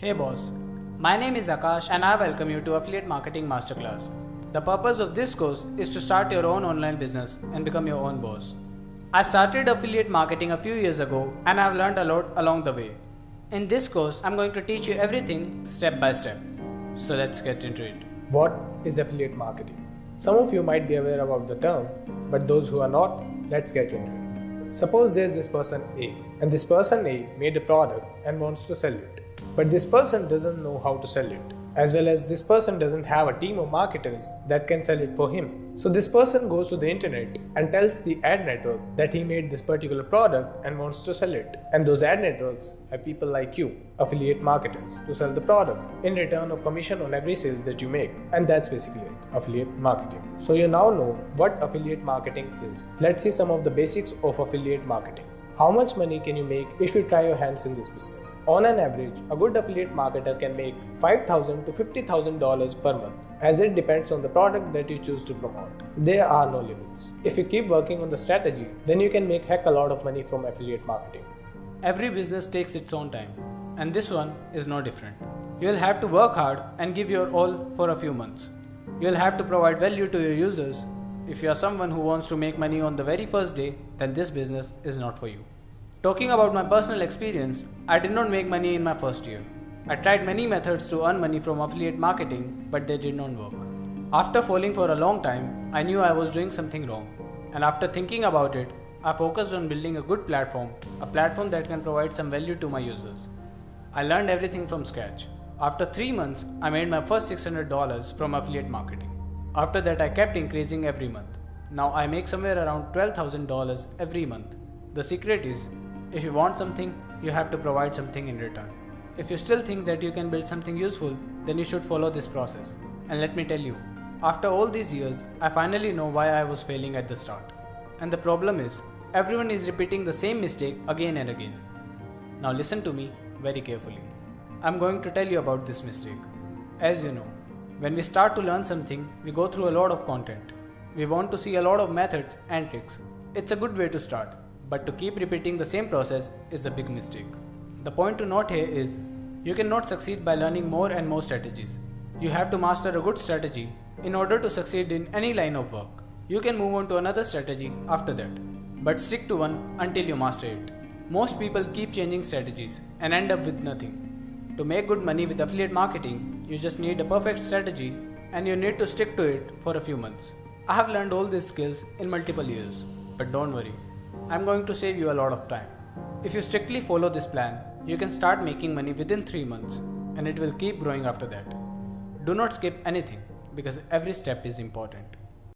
Hey boss, my name is Akash and I welcome you to Affiliate Marketing Masterclass. The purpose of this course is to start your own online business and become your own boss. I started affiliate marketing a few years ago and I've learned a lot along the way. In this course, I'm going to teach you everything step by step. So let's get into it. What is affiliate marketing? Some of you might be aware about the term, but those who are not, let's get into it. Suppose there's this person A, and this person A made a product and wants to sell it. But this person doesn't know how to sell it, as well as this person doesn't have a team of marketers that can sell it for him. So this person goes to the internet and tells the ad network that he made this particular product and wants to sell it. And those ad networks have people like you, affiliate marketers, to sell the product in return of commission on every sale that you make. And that's basically it, affiliate marketing. So you now know what affiliate marketing is. Let's see some of the basics of affiliate marketing. How much money can you make if you try your hands in this business? On an average, a good affiliate marketer can make $5,000 to $50,000 per month, as it depends on the product that you choose to promote. There are no limits. If you keep working on the strategy, then you can make heck a lot of money from affiliate marketing. Every business takes its own time, and this one is no different. You'll have to work hard and give your all for a few months. You'll have to provide value to your users. If you are someone who wants to make money on the very first day, then this business is not for you. Talking about my personal experience, I did not make money in my first year. I tried many methods to earn money from affiliate marketing, but they did not work. After falling for a long time, I knew I was doing something wrong. And after thinking about it, I focused on building a good platform, a platform that can provide some value to my users. I learned everything from scratch. After 3 months, I made my first $600 from affiliate marketing. After that, I kept increasing every month. Now I make somewhere around $12,000 every month. The secret is, if you want something, you have to provide something in return. If you still think that you can build something useful, then you should follow this process. And let me tell you, after all these years, I finally know why I was failing at the start. And the problem is, everyone is repeating the same mistake again and again. Now listen to me very carefully. I'm going to tell you about this mistake. As you know, when we start to learn something, we go through a lot of content. We want to see a lot of methods and tricks. It's a good way to start, but to keep repeating the same process is a big mistake. The point to note here is, you cannot succeed by learning more and more strategies. You have to master a good strategy in order to succeed in any line of work. You can move on to another strategy after that, but stick to one until you master it. Most people keep changing strategies and end up with nothing. To make good money with affiliate marketing, you just need a perfect strategy and you need to stick to it for a few months. I have learned all these skills in multiple years, but don't worry, I'm going to save you a lot of time. If you strictly follow this plan, you can start making money within 3 months and it will keep growing after that. Do not skip anything because every step is important.